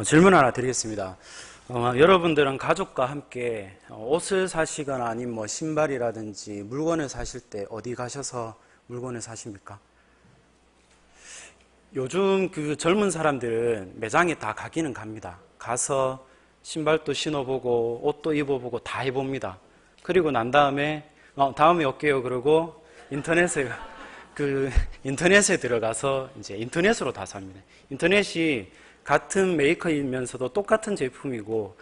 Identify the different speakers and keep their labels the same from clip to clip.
Speaker 1: 질문 하나 드리겠습니다. 여러분들은 가족과 함께 옷을 사시거나 아니면 뭐 신발이라든지 물건을 사실 때 어디 가셔서 물건을 사십니까? 요즘 그 젊은 사람들은 매장에 다 가기는 갑니다. 가서 신발도 신어보고 옷도 입어보고 다 해봅니다. 그리고 난 다음에 다음에 올게요 그러고 인터넷에 들어가서 이제 인터넷으로 다 삽니다. 인터넷이 같은 메이커이면서도 똑같은 제품이고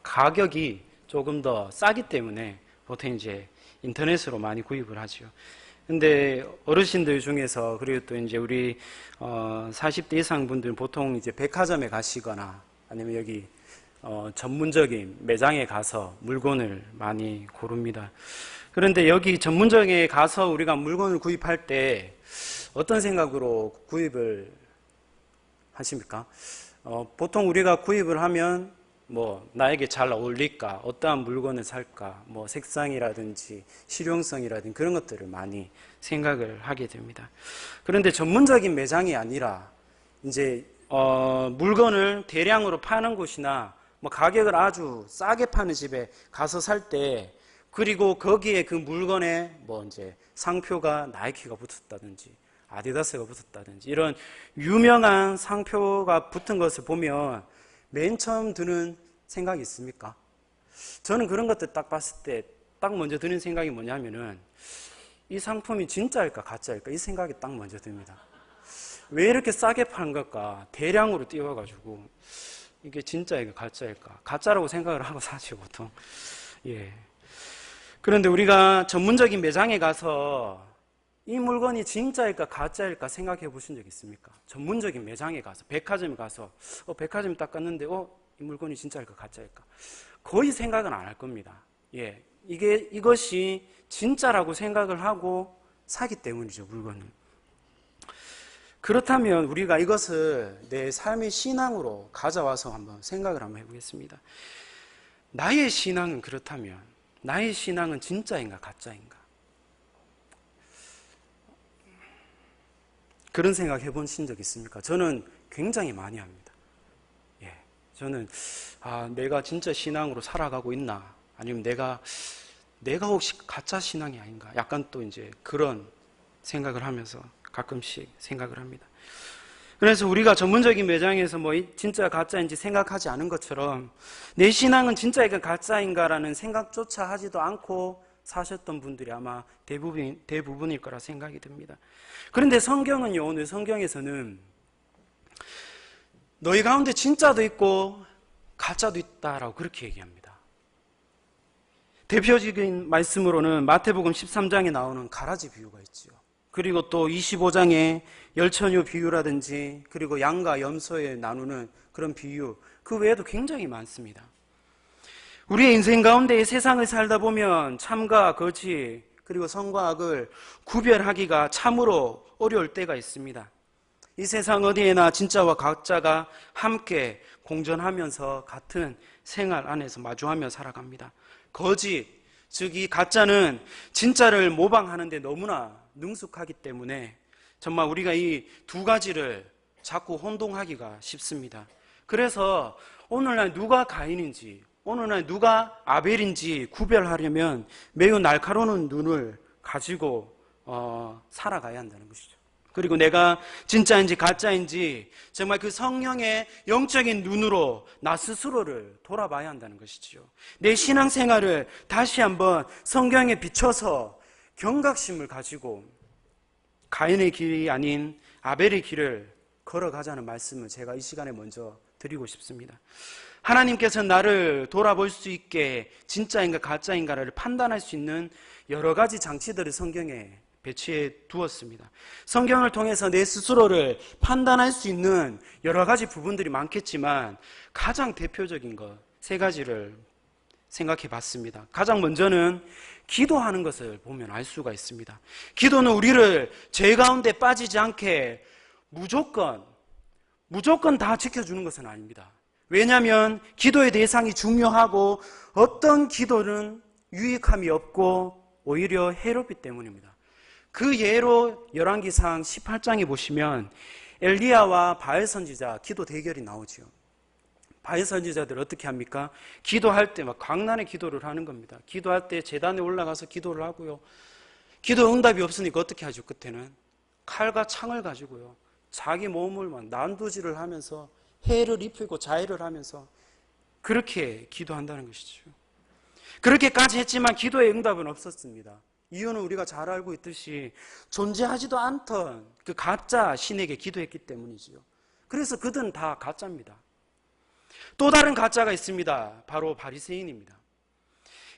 Speaker 1: 가격이 조금 더 싸기 때문에 보통 이제 인터넷으로 많이 구입을 하죠. 근데 어르신들 중에서 그리고 또 이제 우리 40대 이상 분들은 보통 이제 백화점에 가시거나 아니면 여기 전문적인 매장에 가서 물건을 많이 고릅니다. 그런데 여기 전문점에 가서 우리가 물건을 구입할 때 어떤 생각으로 구입을 하십니까? 보통 우리가 구입을 하면 뭐 나에게 잘 어울릴까, 어떠한 물건을 살까, 뭐 색상이라든지 실용성이라든지 그런 것들을 많이 생각을 하게 됩니다. 그런데 전문적인 매장이 아니라 이제 물건을 대량으로 파는 곳이나 뭐 가격을 아주 싸게 파는 집에 가서 살 때, 그리고 거기에 그 물건에 뭐 이제 상표가 나이키가 붙었다든지 아디다스가 붙었다든지 이런 유명한 상표가 붙은 것을 보면 맨 처음 드는 생각이 있습니까? 저는 그런 것들 딱 봤을 때 딱 먼저 드는 생각이 뭐냐면은 이 상품이 진짜일까 가짜일까 이 생각이 딱 먼저 듭니다. 왜 이렇게 싸게 파는 걸까? 대량으로 띄워가지고 이게 진짜일까 가짜일까? 가짜라고 생각을 하고 사죠 보통. 예. 그런데 우리가 전문적인 매장에 가서 이 물건이 진짜일까 가짜일까 생각해 보신 적 있습니까? 전문적인 매장에 가서 백화점에 가서 백화점 딱 갔는데 이 물건이 진짜일까 가짜일까 거의 생각은 안 할 겁니다. 예, 이것이 진짜라고 생각을 하고 사기 때문이죠, 물건을. 그렇다면 우리가 이것을 내 삶의 신앙으로 가져와서 한번 생각을 한번 해보겠습니다. 나의 신앙은 그렇다면 나의 신앙은 진짜인가 가짜인가? 그런 생각 해보신 적 있습니까? 저는 굉장히 많이 합니다. 예, 저는 내가 진짜 신앙으로 살아가고 있나? 아니면 내가 혹시 가짜 신앙이 아닌가? 약간 또 이제 그런 생각을 하면서 가끔씩 생각을 합니다. 그래서 우리가 전문적인 매장에서 뭐 진짜 가짜인지 생각하지 않은 것처럼 내 신앙은 진짜인가 가짜인가라는 생각조차 하지도 않고 사셨던 분들이 아마 대부분일 거라 생각이 듭니다. 그런데 성경은요, 오늘 성경에서는 너희 가운데 진짜도 있고 가짜도 있다라고 그렇게 얘기합니다. 대표적인 말씀으로는 마태복음 13장에 나오는 가라지 비유가 있죠. 그리고 또 25장에 열처녀 비유라든지 그리고 양과 염소에 나누는 그런 비유, 그 외에도 굉장히 많습니다. 우리의 인생 가운데 세상을 살다 보면 참과 거짓 그리고 선과 악을 구별하기가 참으로 어려울 때가 있습니다. 이 세상 어디에나 진짜와 가짜가 함께 공존하면서 같은 생활 안에서 마주하며 살아갑니다. 거짓, 즉 이 가짜는 진짜를 모방하는 데 너무나 능숙하기 때문에 정말 우리가 이 두 가지를 자꾸 혼동하기가 쉽습니다. 그래서 오늘날 누가 가인인지 오늘날 누가 아벨인지 구별하려면 매우 날카로운 눈을 가지고 살아가야 한다는 것이죠. 그리고 내가 진짜인지 가짜인지 정말 그 성령의 영적인 눈으로 나 스스로를 돌아봐야 한다는 것이죠. 내 신앙생활을 다시 한번 성경에 비춰서 경각심을 가지고 가인의 길이 아닌 아벨의 길을 걸어가자는 말씀을 제가 이 시간에 먼저 드리고 싶습니다. 하나님께서 나를 돌아볼 수 있게 진짜인가 가짜인가를 판단할 수 있는 여러 가지 장치들을 성경에 배치해 두었습니다. 성경을 통해서 내 스스로를 판단할 수 있는 여러 가지 부분들이 많겠지만 가장 대표적인 것 세 가지를 생각해 봤습니다. 가장 먼저는 기도하는 것을 보면 알 수가 있습니다. 기도는 우리를 죄 가운데 빠지지 않게 무조건 다 지켜주는 것은 아닙니다. 왜냐하면 기도의 대상이 중요하고 어떤 기도는 유익함이 없고 오히려 해롭기 때문입니다. 그 예로 열왕기상 18장에 보시면 엘리야와 바알 선지자 기도 대결이 나오지요. 바알 선지자들 어떻게 합니까? 기도할 때 막 광란의 기도를 하는 겁니다. 기도할 때 제단에 올라가서 기도를 하고요. 기도 응답이 없으니까 어떻게 하죠? 그때는 칼과 창을 가지고요. 자기 몸을 막 난도질을 하면서 해를 입히고 자해를 하면서 그렇게 기도한다는 것이죠. 그렇게까지 했지만 기도의 응답은 없었습니다. 이유는 우리가 잘 알고 있듯이 존재하지도 않던 그 가짜 신에게 기도했기 때문이지요. 그래서 그들은 다 가짜입니다. 또 다른 가짜가 있습니다. 바로 바리새인입니다.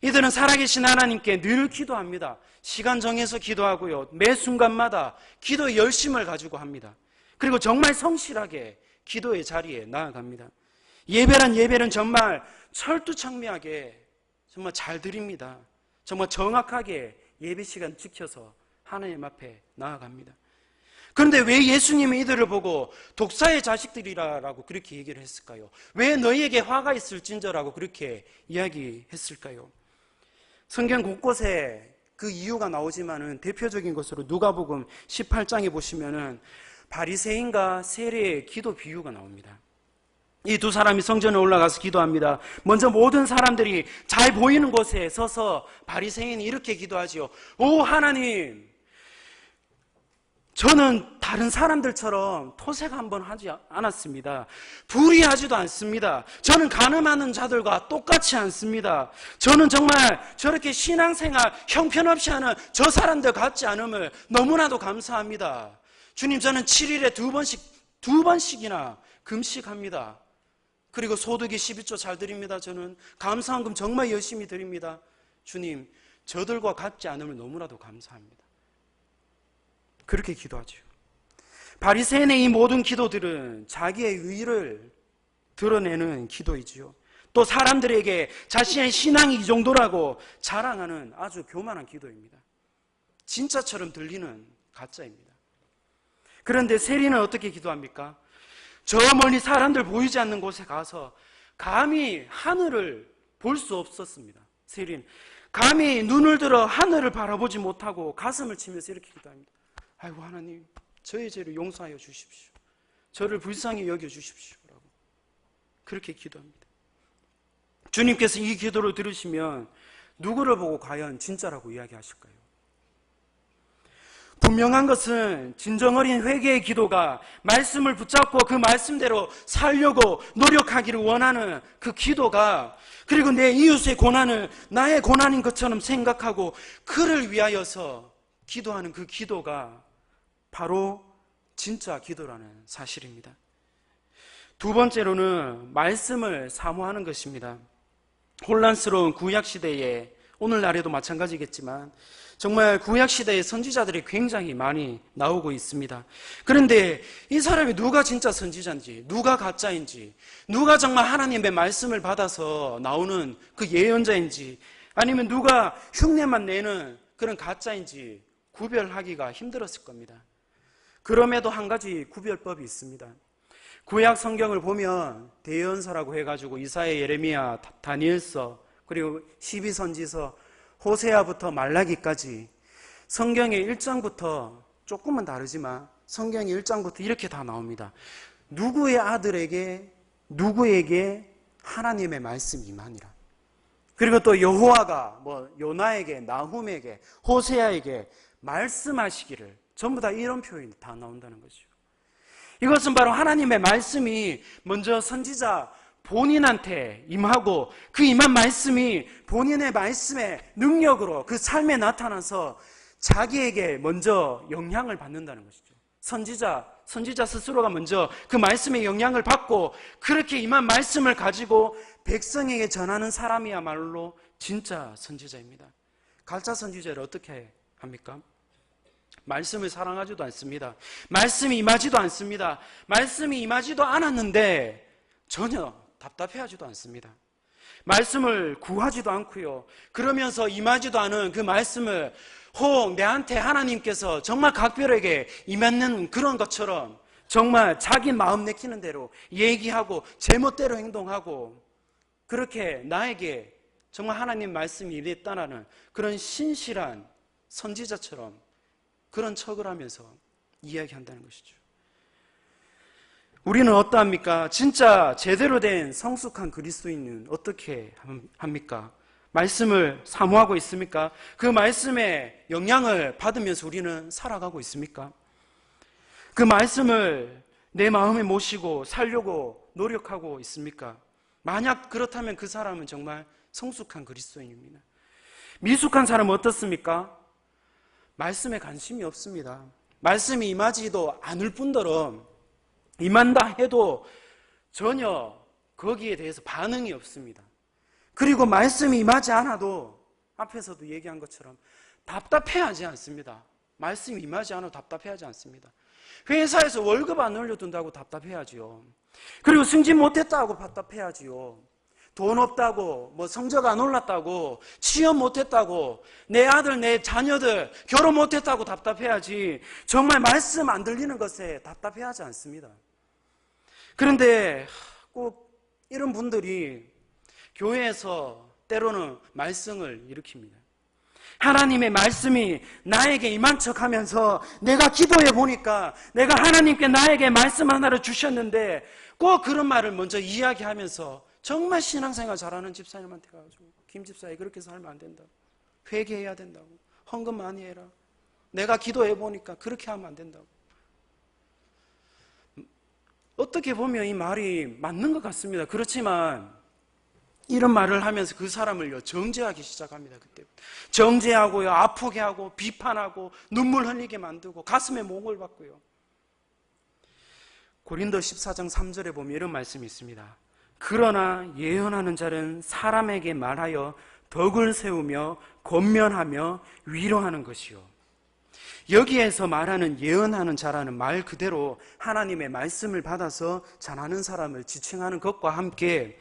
Speaker 1: 이들은 살아계신 하나님께 늘 기도합니다. 시간 정해서 기도하고요. 매 순간마다 기도의 열심을 가지고 합니다. 그리고 정말 성실하게 기도의 자리에 나아갑니다. 예배란 예배는 정말 철두철미하게 정말 잘 드립니다. 정말 정확하게 예배 시간 지켜서 하나님 앞에 나아갑니다. 그런데 왜 예수님이 이들을 보고 독사의 자식들이라고 그렇게 얘기를 했을까요? 왜 너희에게 화가 있을진저라고 그렇게 이야기했을까요? 성경 곳곳에 그 이유가 나오지만은 대표적인 것으로 누가복음 18장에 보시면은 바리새인과 세리의 기도 비유가 나옵니다. 이 두 사람이 성전에 올라가서 기도합니다. 먼저 모든 사람들이 잘 보이는 곳에 서서 바리새인이 이렇게 기도하지요. 오 하나님, 저는 다른 사람들처럼 토색 한번 하지 않았습니다. 불의하지도 않습니다. 저는 가늠하는 자들과 똑같지 않습니다. 저는 정말 저렇게 신앙생활 형편없이 하는 저 사람들 같지 않음을 너무나도 감사합니다. 주님, 저는 7일에 두 번씩이나 금식합니다. 그리고 소득이 12조 잘 드립니다. 저는 감사한금 정말 열심히 드립니다. 주님, 저들과 같지 않음을 너무나도 감사합니다. 그렇게 기도하죠. 바리새인의 이 모든 기도들은 자기의 의를 드러내는 기도이지요. 또 사람들에게 자신의 신앙이 이 정도라고 자랑하는 아주 교만한 기도입니다. 진짜처럼 들리는 가짜입니다. 그런데 세리는 어떻게 기도합니까? 저 멀리 사람들 보이지 않는 곳에 가서 감히 하늘을 볼 수 없었습니다. 세리는 감히 눈을 들어 하늘을 바라보지 못하고 가슴을 치면서 이렇게 기도합니다. 아이고 하나님, 저의 죄를 용서하여 주십시오. 저를 불쌍히 여겨주십시오 라고 그렇게 기도합니다. 주님께서 이 기도를 들으시면 누구를 보고 과연 진짜라고 이야기하실까요? 분명한 것은 진정어린 회개의 기도가 말씀을 붙잡고 그 말씀대로 살려고 노력하기를 원하는 그 기도가, 그리고 내 이웃의 고난을 나의 고난인 것처럼 생각하고 그를 위하여서 기도하는 그 기도가 바로 진짜 기도라는 사실입니다. 두 번째로는 말씀을 사모하는 것입니다. 혼란스러운 구약시대에, 오늘날에도 마찬가지겠지만 정말 구약시대의 선지자들이 굉장히 많이 나오고 있습니다. 그런데 이 사람이 누가 진짜 선지자인지, 누가 가짜인지, 누가 정말 하나님의 말씀을 받아서 나오는 그 예언자인지, 아니면 누가 흉내만 내는 그런 가짜인지 구별하기가 힘들었을 겁니다. 그럼에도 한 가지 구별법이 있습니다. 구약 성경을 보면 대언서라고 해가지고 이사야, 예레미야, 다니엘서, 그리고 12선지서, 호세아부터 말라기까지 성경의 1장부터 조금은 다르지만 성경의 1장부터 이렇게 다 나옵니다. 누구의 아들에게 누구에게 하나님의 말씀이 임하니라. 그리고 또 여호와가 요나에게, 나훔에게, 호세아에게 말씀하시기를, 전부 다 이런 표현이 다 나온다는 거죠. 이것은 바로 하나님의 말씀이 먼저 선지자 본인한테 임하고 그 임한 말씀이 본인의 말씀의 능력으로 그 삶에 나타나서 자기에게 먼저 영향을 받는다는 것이죠. 선지자 스스로가 먼저 그 말씀의 영향을 받고 그렇게 임한 말씀을 가지고 백성에게 전하는 사람이야말로 진짜 선지자입니다. 가짜 선지자를 어떻게 합니까? 말씀을 사랑하지도 않습니다. 말씀이 임하지도 않습니다. 말씀이 임하지도 않았는데 전혀 답답해하지도 않습니다. 말씀을 구하지도 않고요. 그러면서 임하지도 않은 그 말씀을 혹 내한테 하나님께서 정말 각별하게 임하는 그런 것처럼 정말 자기 마음 내키는 대로 얘기하고 제멋대로 행동하고 그렇게 나에게 정말 하나님 말씀이 임했다라는 그런 신실한 선지자처럼 그런 척을 하면서 이야기한다는 것이죠. 우리는 어떠합니까? 진짜 제대로 된 성숙한 그리스도인은 어떻게 합니까? 말씀을 사모하고 있습니까? 그 말씀의 영향을 받으면서 우리는 살아가고 있습니까? 그 말씀을 내 마음에 모시고 살려고 노력하고 있습니까? 만약 그렇다면 그 사람은 정말 성숙한 그리스도인입니다. 미숙한 사람은 어떻습니까? 말씀에 관심이 없습니다. 말씀이 임하지도 않을 뿐더러 임한다 해도 전혀 거기에 대해서 반응이 없습니다. 그리고 말씀이 임하지 않아도 앞에서도 얘기한 것처럼 답답해하지 않습니다. 말씀이 임하지 않아도 답답해하지 않습니다. 회사에서 월급 안 올려준다고 답답해하지요. 그리고 승진 못했다고 답답해하지요. 돈 없다고, 성적 안 올랐다고, 취업 못했다고, 내 아들, 내 자녀들 결혼 못했다고 답답해하지, 정말 말씀 안 들리는 것에 답답해하지 않습니다. 그런데 꼭 이런 분들이 교회에서 때로는 말썽을 일으킵니다. 하나님의 말씀이 나에게 임한 척 하면서 내가 기도해 보니까 내가 하나님께 나에게 말씀 하나를 주셨는데 꼭 그런 말을 먼저 이야기하면서 정말 신앙생활 잘하는 집사님한테 가가지고 김 집사님 그렇게 살면 안 된다고, 회개해야 된다고, 헌금 많이 해라, 내가 기도해 보니까 그렇게 하면 안 된다고. 어떻게 보면 이 말이 맞는 것 같습니다. 그렇지만 이런 말을 하면서 그 사람을요 정죄하기 시작합니다. 그때부터 정죄하고요, 아프게 하고, 비판하고, 눈물 흘리게 만들고, 가슴에 몽을 받고요. 고린도 14장 3절에 보면 이런 말씀이 있습니다. 그러나 예언하는 자는 사람에게 말하여 덕을 세우며 권면하며 위로하는 것이요. 여기에서 말하는 예언하는 자라는 말 그대로 하나님의 말씀을 받아서 전하는 사람을 지칭하는 것과 함께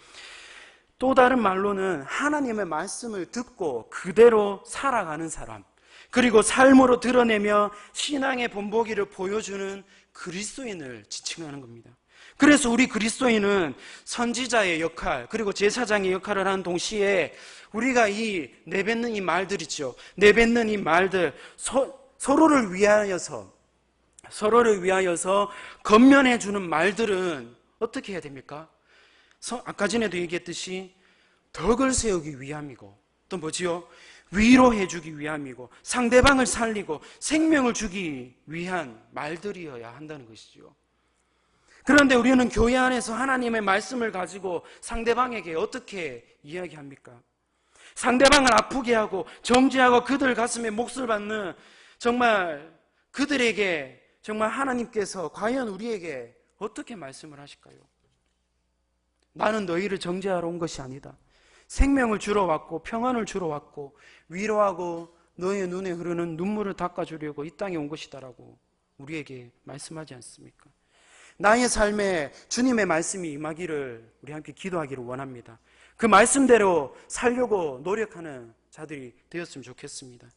Speaker 1: 또 다른 말로는 하나님의 말씀을 듣고 그대로 살아가는 사람, 그리고 삶으로 드러내며 신앙의 본보기를 보여주는 그리스도인을 지칭하는 겁니다. 그래서 우리 그리스도인은 선지자의 역할, 그리고 제사장의 역할을 하는 동시에 우리가 이 내뱉는 이 말들이죠. 내뱉는 이 말들, 서로를 위하여서 권면해 주는 말들은 어떻게 해야 됩니까? 아까 전에도 얘기했듯이 덕을 세우기 위함이고, 또 뭐지요? 위로해 주기 위함이고, 상대방을 살리고 생명을 주기 위한 말들이어야 한다는 것이죠. 그런데 우리는 교회 안에서 하나님의 말씀을 가지고 상대방에게 어떻게 이야기합니까? 상대방을 아프게 하고 정죄하고 그들 가슴에 몫을 받는, 정말 그들에게 정말 하나님께서 과연 우리에게 어떻게 말씀을 하실까요? 나는 너희를 정죄하러 온 것이 아니다. 생명을 주러 왔고 평안을 주러 왔고 위로하고 너의 눈에 흐르는 눈물을 닦아주려고 이 땅에 온 것이다라고 우리에게 말씀하지 않습니까? 나의 삶에 주님의 말씀이 임하기를 우리 함께 기도하기를 원합니다. 그 말씀대로 살려고 노력하는 자들이 되었으면 좋겠습니다.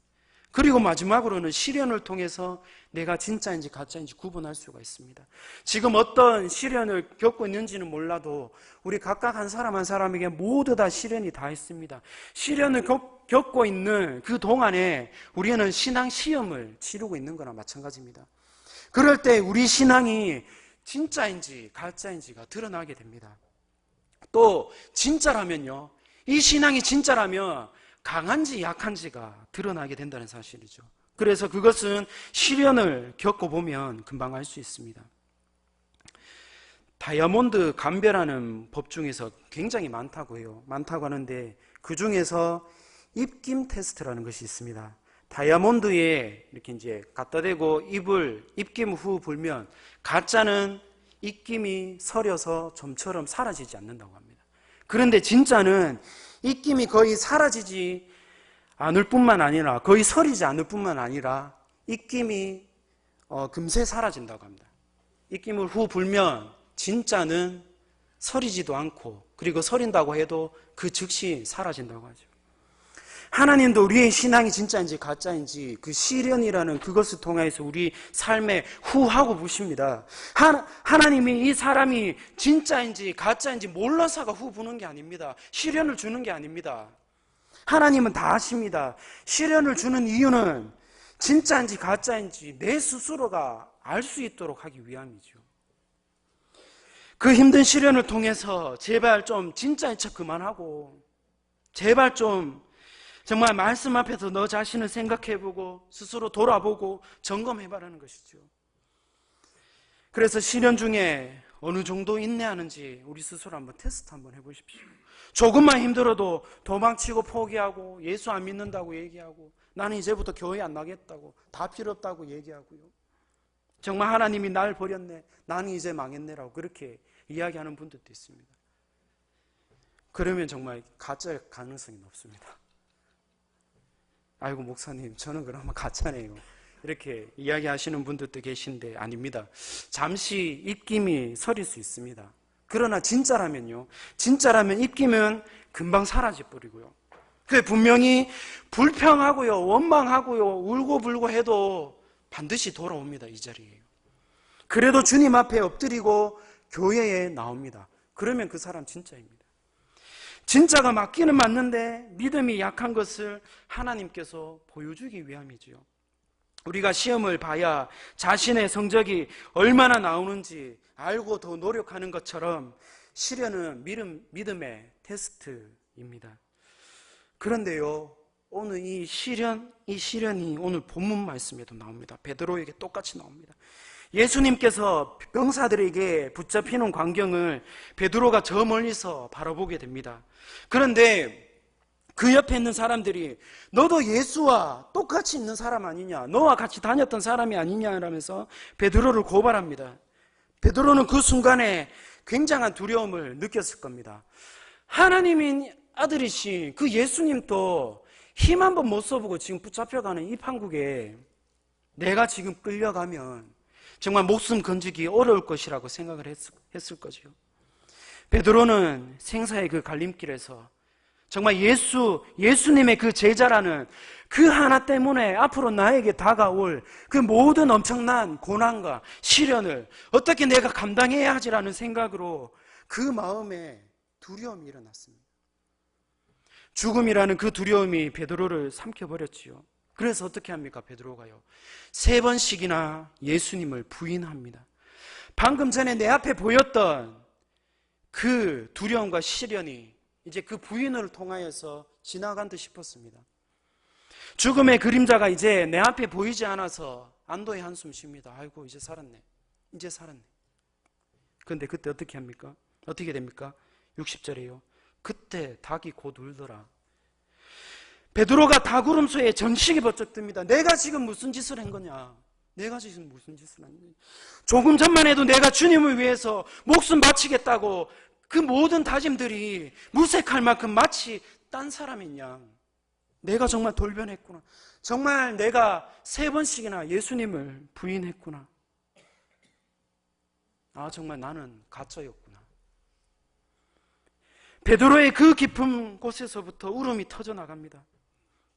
Speaker 1: 그리고 마지막으로는 시련을 통해서 내가 진짜인지 가짜인지 구분할 수가 있습니다. 지금 어떤 시련을 겪고 있는지는 몰라도 우리 각각 한 사람 한 사람에게 모두 다 시련이 다 있습니다. 시련을 겪고 있는 그 동안에 우리는 신앙 시험을 치르고 있는 거나 마찬가지입니다. 그럴 때 우리 신앙이 진짜인지 가짜인지가 드러나게 됩니다. 또 진짜라면요, 이 신앙이 진짜라면 강한지 약한지가 드러나게 된다는 사실이죠. 그래서 그것은 시련을 겪어보면 금방 알 수 있습니다. 다이아몬드 감별하는 법 중에서 굉장히 많다고 해요. 많다고 하는데 그 중에서 입김 테스트라는 것이 있습니다. 다이아몬드에 이렇게 이제 갖다 대고 입김 후 불면 가짜는 입김이 서려서 점처럼 사라지지 않는다고 합니다. 그런데 진짜는 입김이 거의 사라지지 않을 뿐만 아니라, 거의 서리지 않을 뿐만 아니라 입김이 금세 사라진다고 합니다. 입김을 후 불면 진짜는 서리지도 않고, 그리고 서린다고 해도 그 즉시 사라진다고 하죠. 하나님도 우리의 신앙이 진짜인지 가짜인지 그 시련이라는 그것을 통해서 우리 삶에 후하고 보십니다. 하나님이 이 사람이 진짜인지 가짜인지 몰라서가 후 부는 게 아닙니다. 시련을 주는 게 아닙니다. 하나님은 다 아십니다. 시련을 주는 이유는 진짜인지 가짜인지 내 스스로가 알 수 있도록 하기 위함이죠. 그 힘든 시련을 통해서 제발 좀 진짜인 척 그만하고, 제발 좀 정말 말씀 앞에서 너 자신을 생각해보고 스스로 돌아보고 점검해봐라는 것이죠. 그래서 시련 중에 어느 정도 인내하는지 우리 스스로 한번 테스트 한번 해보십시오. 조금만 힘들어도 도망치고 포기하고 예수 안 믿는다고 얘기하고 나는 이제부터 교회 안 나겠다고 다 필요 없다고 얘기하고요. 정말 하나님이 날 버렸네, 나는 이제 망했네라고 그렇게 이야기하는 분들도 있습니다. 그러면 정말 가짜일 가능성이 높습니다. 아이고 목사님 저는 그러면 가짜네요 이렇게 이야기하시는 분들도 계신데 아닙니다. 잠시 입김이 서릴 수 있습니다. 그러나 진짜라면요, 진짜라면 입김은 금방 사라져버리고요. 그 분명히 불평하고요, 원망하고요, 울고불고 해도 반드시 돌아옵니다. 이 자리에요. 그래도 주님 앞에 엎드리고 교회에 나옵니다. 그러면 그 사람 진짜입니다. 진짜가 맞기는 맞는데 믿음이 약한 것을 하나님께서 보여주기 위함이지요. 우리가 시험을 봐야 자신의 성적이 얼마나 나오는지 알고 더 노력하는 것처럼 시련은 믿음의 테스트입니다. 그런데요, 오늘 이 시련이 오늘 본문 말씀에도 나옵니다. 베드로에게 똑같이 나옵니다. 예수님께서 병사들에게 붙잡히는 광경을 베드로가 저 멀리서 바라보게 됩니다. 그런데 그 옆에 있는 사람들이 너도 예수와 똑같이 있는 사람 아니냐, 너와 같이 다녔던 사람이 아니냐라면서 베드로를 고발합니다. 베드로는 그 순간에 굉장한 두려움을 느꼈을 겁니다. 하나님인 아들이신 그 예수님도 힘 한번 못 써보고 지금 붙잡혀가는 이 판국에 내가 지금 끌려가면 정말 목숨 건지기 어려울 것이라고 생각을 했을 거죠. 베드로는 생사의 그 갈림길에서 정말 예수님의 그 제자라는 그 하나 때문에 앞으로 나에게 다가올 그 모든 엄청난 고난과 시련을 어떻게 내가 감당해야 하지라는 생각으로 그 마음에 두려움이 일어났습니다. 죽음이라는 그 두려움이 베드로를 삼켜버렸지요. 그래서 어떻게 합니까? 베드로가요, 3번씩이나 예수님을 부인합니다. 방금 전에 내 앞에 보였던 그 두려움과 시련이 이제 그 부인을 통하여서 지나간 듯 싶었습니다. 죽음의 그림자가 이제 내 앞에 보이지 않아서 안도의 한숨 쉽니다. 아이고 이제 살았네, 이제 살았네. 그런데 그때 어떻게 합니까? 어떻게 됩니까? 60절에요 그때 닭이 곧 울더라. 베드로가 닭울음소에 전식이 번쩍 듭니다. 내가 지금 무슨 짓을 한 거냐, 내가 지금 무슨 짓을 한 거냐. 조금 전만 해도 내가 주님을 위해서 목숨 바치겠다고 그 모든 다짐들이 무색할 만큼 마치 딴 사람인 양 내가 정말 돌변했구나. 정말 내가 3번씩이나 예수님을 부인했구나. 아, 정말 나는 가짜였구나. 베드로의 그 깊은 곳에서부터 울음이 터져나갑니다.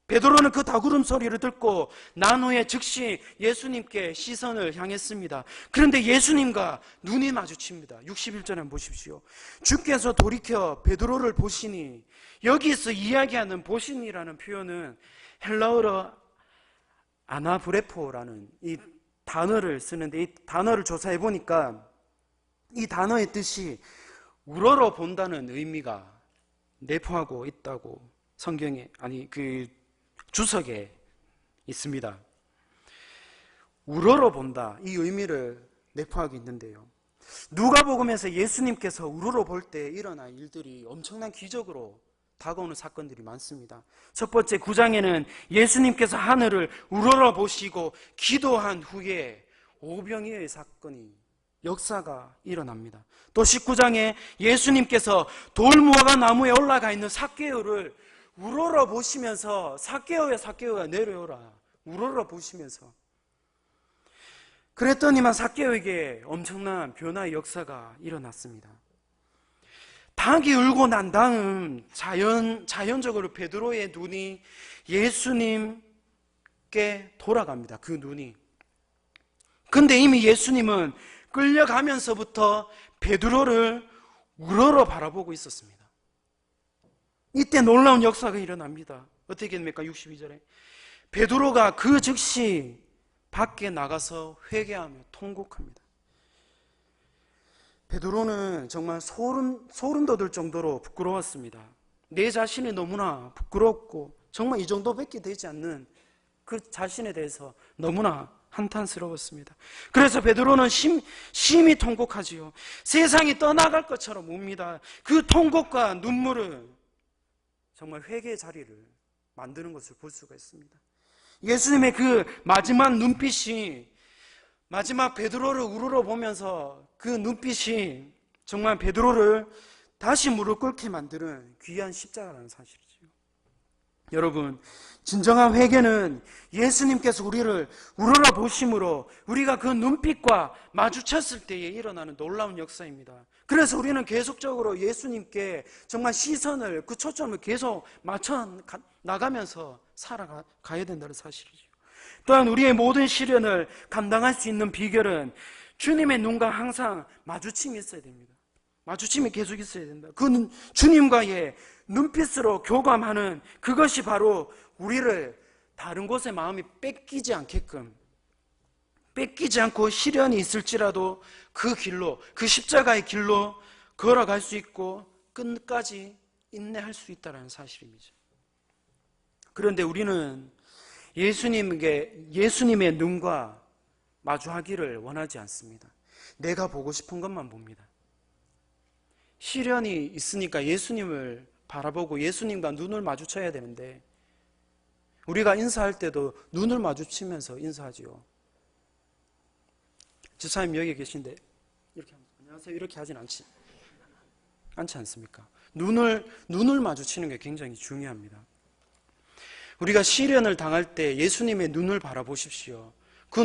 Speaker 1: 베드로는 그 닭울음 소리를 듣고 난 후에 즉시 예수님께 시선을 향했습니다. 그런데 예수님과 눈이 마주칩니다. 61절에 보십시오. 주께서 돌이켜 베드로를 보시니, 여기서 이야기하는 보시니라는 표현은 헬라어로 아나브레포라는 이 단어를 쓰는데, 이 단어를 조사해 보니까 이 단어의 뜻이 우러러 본다는 의미가 내포하고 있다고 성경에, 그 주석에 있습니다. 우러러 본다, 이 의미를 내포하고 있는데요, 누가복음에서 예수님께서 우러러 볼 때 일어난 일들이 엄청난 기적으로 다가오는 사건들이 많습니다. 첫 번째 9장에는 예수님께서 하늘을 우러러 보시고 기도한 후에 오병이어의 사건이, 역사가 일어납니다. 또 19장에 예수님께서 돌무화과 나무에 올라가 있는 삭개오를 우러러 보시면서 삭개오야 내려오라, 우러러 보시면서, 그랬더니만 삭개오에게 엄청난 변화의 역사가 일어났습니다. 닭이 울고 난 다음 자연적으로 베드로의 눈이 예수님께 돌아갑니다. 그 눈이. 근데 이미 예수님은 끌려가면서부터 베드로를 우러러 바라보고 있었습니다. 이때 놀라운 역사가 일어납니다. 어떻게 됩니까? 62절에 베드로가 그 즉시 밖에 나가서 회개하며 통곡합니다. 베드로는 정말 소름 돋을 정도로 부끄러웠습니다. 내 자신이 너무나 부끄럽고 정말 이 정도밖에 되지 않는 그 자신에 대해서 너무나 한탄스러웠습니다. 그래서 베드로는 심히 통곡하지요. 세상이 떠나갈 것처럼 웁니다. 그 통곡과 눈물은 정말 회개의 자리를 만드는 것을 볼 수가 있습니다. 예수님의 그 마지막 눈빛이, 마지막 베드로를 우러러 보면서 그 눈빛이 정말 베드로를 다시 무릎 꿇게 만드는 귀한 십자가라는 사실이죠. 여러분, 진정한 회개는 예수님께서 우리를 우러러 보심으로 우리가 그 눈빛과 마주쳤을 때에 일어나는 놀라운 역사입니다. 그래서 우리는 계속적으로 예수님께 정말 시선을, 그 초점을 계속 맞춰 나가면서 살아가야 된다는 사실이죠. 또한 우리의 모든 시련을 감당할 수 있는 비결은 주님의 눈과 항상 마주침이 있어야 됩니다. 마주침이 계속 있어야 된다. 그 주님과의 눈빛으로 교감하는 그것이 바로 우리를 다른 곳에 마음이 뺏기지 않게끔, 뺏기지 않고 시련이 있을지라도 그 길로, 그 십자가의 길로 걸어갈 수 있고 끝까지 인내할 수 있다는 사실입니다. 그런데 우리는 예수님의 눈과 마주하기를 원하지 않습니다. 내가 보고 싶은 것만 봅니다. 시련이 있으니까 예수님을 바라보고 예수님과 눈을 마주쳐야 되는데 우리가 인사할 때도 눈을 마주치면서 인사하지요. 지사님 여기 계신데 이렇게 하면서 안녕하세요 이렇게 하진 않지 않습니까? 눈을 마주치는 게 굉장히 중요합니다. 우리가 시련을 당할 때 예수님의 눈을 바라보십시오. 그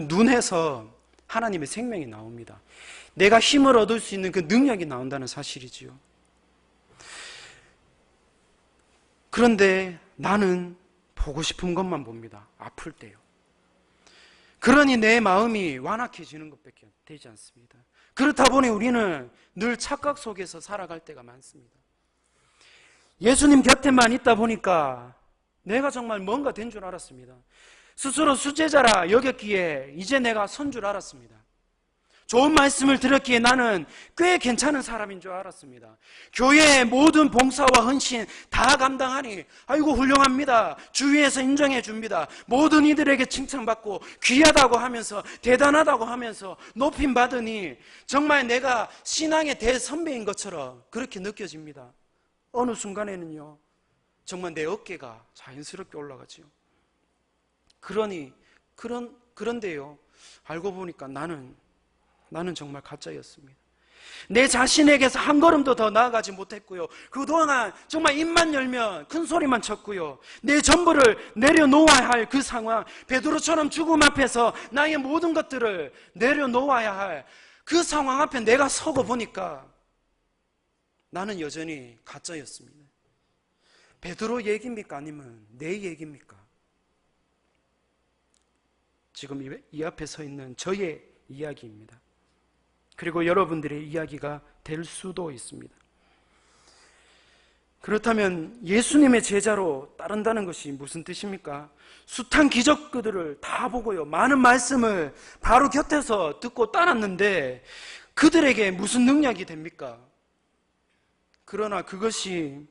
Speaker 1: 눈에서 하나님의 생명이 나옵니다. 내가 힘을 얻을 수 있는 그 능력이 나온다는 사실이지요. 그런데 나는 보고 싶은 것만 봅니다. 아플 때요. 그러니 내 마음이 완악해지는 것밖에 되지 않습니다. 그렇다 보니 우리는 늘 착각 속에서 살아갈 때가 많습니다. 예수님 곁에만 있다 보니까 내가 정말 뭔가 된 줄 알았습니다. 스스로 수제자라 여겼기에 이제 내가 선 줄 알았습니다. 좋은 말씀을 들었기에 나는 꽤 괜찮은 사람인 줄 알았습니다. 교회의 모든 봉사와 헌신 다 감당하니 아이고 훌륭합니다. 주위에서 인정해 줍니다. 모든 이들에게 칭찬받고 귀하다고 하면서 대단하다고 하면서 높임 받으니 정말 내가 신앙의 대선배인 것처럼 그렇게 느껴집니다. 어느 순간에는요 정말 내 어깨가 자연스럽게 올라가지요. 그런데요 알고 보니까 나는 정말 가짜였습니다. 내 자신에게서 한 걸음도 더 나아가지 못했고요. 그동안 정말 입만 열면 큰 소리만 쳤고요. 내 전부를 내려놓아야 할 그 상황, 베드로처럼 죽음 앞에서 나의 모든 것들을 내려놓아야 할 그 상황 앞에 내가 서고 보니까 나는 여전히 가짜였습니다. 베드로 얘기입니까? 아니면 내 얘기입니까? 지금 이 앞에 서 있는 저의 이야기입니다. 그리고 여러분들의 이야기가 될 수도 있습니다. 그렇다면 예수님의 제자로 따른다는 것이 무슨 뜻입니까? 숱한 기적들을 다 보고요. 많은 말씀을 바로 곁에서 듣고 따랐는데 그들에게 무슨 능력이 됩니까? 그러나 그것이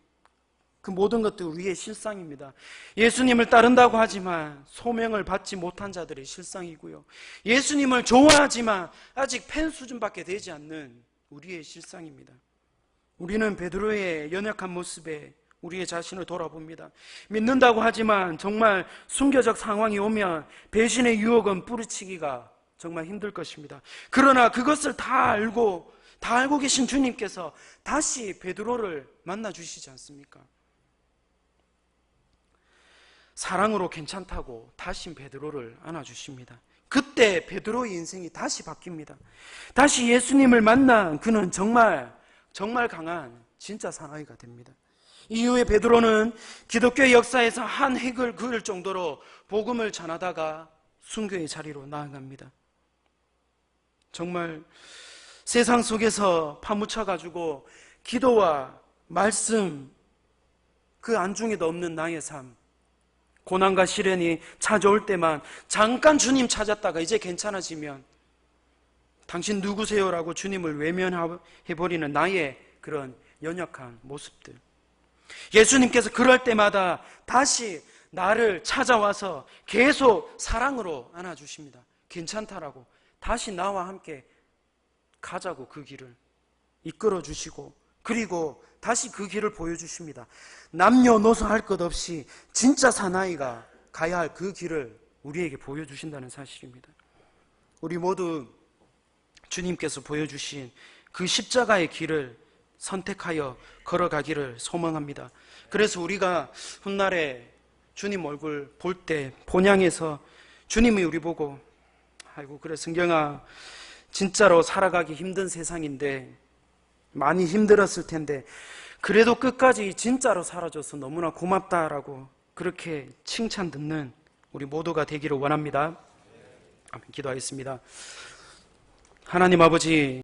Speaker 1: 그 모든 것들 우리의 실상입니다. 예수님을 따른다고 하지만 소명을 받지 못한 자들의 실상이고요. 예수님을 좋아하지만 아직 팬 수준밖에 되지 않는 우리의 실상입니다. 우리는 베드로의 연약한 모습에 우리의 자신을 돌아봅니다. 믿는다고 하지만 정말 순교적 상황이 오면 배신의 유혹은 뿌리치기가 정말 힘들 것입니다. 그러나 그것을 다 알고 계신 주님께서 다시 베드로를 만나주시지 않습니까? 사랑으로 괜찮다고 다시 베드로를 안아주십니다. 그때 베드로의 인생이 다시 바뀝니다. 다시 예수님을 만난 그는 정말 강한 진짜 사나이가 됩니다. 이후에 베드로는 기독교의 역사에서 한 획을 그을 정도로 복음을 전하다가 순교의 자리로 나아갑니다. 정말 세상 속에서 파묻혀가지고 기도와 말씀 그 안중에도 없는 나의 삶, 고난과 시련이 찾아올 때만 잠깐 주님 찾았다가 이제 괜찮아지면 당신 누구세요라고 주님을 외면해버리는 나의 그런 연약한 모습들. 예수님께서 그럴 때마다 다시 나를 찾아와서 계속 사랑으로 안아주십니다. 괜찮다라고 다시 나와 함께 가자고 그 길을 이끌어 주시고, 그리고 다시 그 길을 보여주십니다. 남녀노소 할 것 없이 진짜 사나이가 가야 할 그 길을 우리에게 보여주신다는 사실입니다. 우리 모두 주님께서 보여주신 그 십자가의 길을 선택하여 걸어가기를 소망합니다. 그래서 우리가 훗날에 주님 얼굴 볼 때 본향에서 주님이 우리 보고, 아이고 그래 성경아, 진짜로 살아가기 힘든 세상인데 많이 힘들었을 텐데 그래도 끝까지 진짜로 살아줘서 너무나 고맙다라고 그렇게 칭찬 듣는 우리 모두가 되기를 원합니다. 기도하겠습니다. 하나님 아버지,